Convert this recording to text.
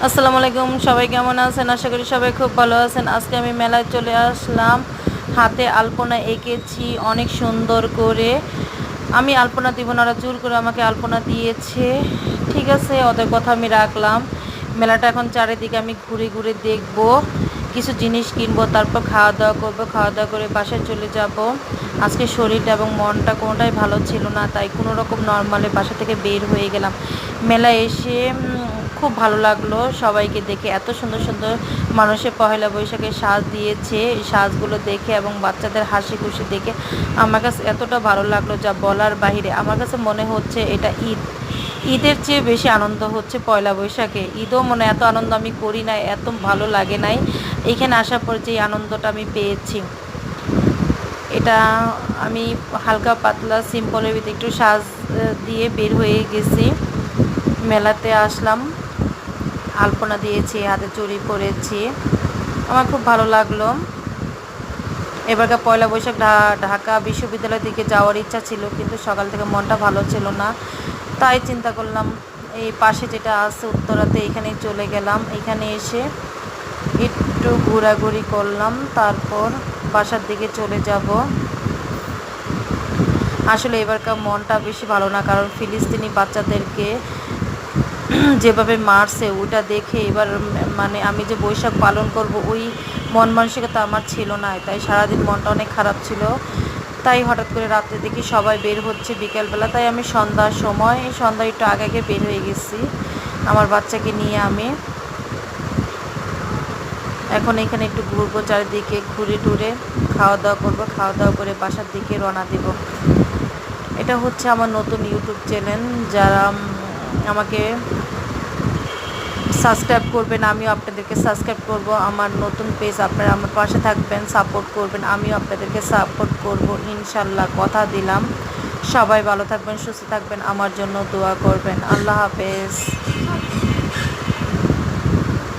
আসসালামু আলাইকুম, সবাই কেমন আছেন? আশা করি সবাই খুব ভালো আছেন। আজকে আমি মেলায় চলে আসলাম। হাতে আলপনা এঁকেছি অনেক সুন্দর করে। আমি আলপনা দিব না, ওরা জোর করে আমাকে আলপনা দিয়েছে। ঠিক আছে, ওদের কথা আমি রাখলাম। মেলাটা এখন চারিদিকে আমি ঘুরে ঘুরে দেখব, কিছু জিনিস কিনবো, তারপর খাওয়া দাওয়া করবো। খাওয়া দাওয়া করে বাসায় চলে যাব। আজকে শরীরটা এবং মনটা কোনোটাই ভালো ছিল না, তাই কোনো রকম নর্মালে বাসা থেকে বের হয়ে গেলাম। মেলায় এসে খুব ভালো লাগলো সবাইকে দেখে। এত সুন্দর সুন্দর মানুষের পহেলা বৈশাখে সাজ দিয়েছে। এই সাজগুলো দেখে এবং বাচ্চাদের হাসি খুশি দেখে আমার কাছে এতটা ভালো লাগলো যা বলার বাহিরে। আমার কাছে মনে হচ্ছে এটা ঈদ, ঈদের চেয়ে বেশি আনন্দ হচ্ছে পয়লা বৈশাখে। ঈদও মনে এত আনন্দ আমি করি নাই, এত ভালো লাগে নাই। এইখানে আসার পর যে আনন্দটা আমি পেয়েছি, এটা আমি হালকা পাতলা সিম্পলের ভিতরে একটু সাজ দিয়ে বের হয়ে গেছি। মেলাতে আসলাম, আলপনা দিয়েছি, হাতে চুড়ি পরেছি, আমার খুব ভালো লাগলো। এবারকার পয়লা বৈশাখ ঢাকা বিশ্ববিদ্যালয়ের দিকে যাওয়ার ইচ্ছা ছিল, কিন্তু সকাল থেকে মনটা ভালো ছিল না, তাই চিন্তা করলাম এই পাশে যেটা আছে উত্তরাতে, এখানেই চলে গেলাম। এখানে এসে একটু ঘোরাঘুরি করলাম, তারপর বাসার দিকে চলে যাব। আসলে এবারকার মনটা বেশি ভালো না, কারণ ফিলিস্তিনি বাচ্চাদেরকে যেভাবে মারছে ওটা দেখে এবার মানে আমি যে বৈশাখ পালন করব ওই মন মানসিকতা আমার ছিল না, তাই সারাদিন মনটা অনেক খারাপ ছিল। তাই হঠাৎ করে রাত্রে দেখি সবাই বের হচ্ছে বিকেলবেলা, তাই আমি সন্ধ্যা একটু আগে আগে বের হয়ে গেছি আমার বাচ্চাকে নিয়ে। আমি এখন এখানে একটু ঘুরবো, চারিদিকে ঘুরে টুরে খাওয়া দাওয়া করবো। খাওয়া দাওয়া করে বাসার দিকে রওনা দেব। এটা হচ্ছে আমার নতুন ইউটিউব চ্যানেল। যারা আমাকে সাবস্ক্রাইব করবেন, আমিও আপনাদেরকে সাবস্ক্রাইব করব। আমার নতুন পেজ, আপনারা আমার পাশে থাকবেন, সাপোর্ট করবেন, আমিও আপনাদেরকে সাপোর্ট করব ইনশাল্লাহ, কথা দিলাম। সবাই ভালো থাকবেন, সুস্থ থাকবেন, আমার জন্য দোয়া করবেন। আল্লাহ হাফেজ।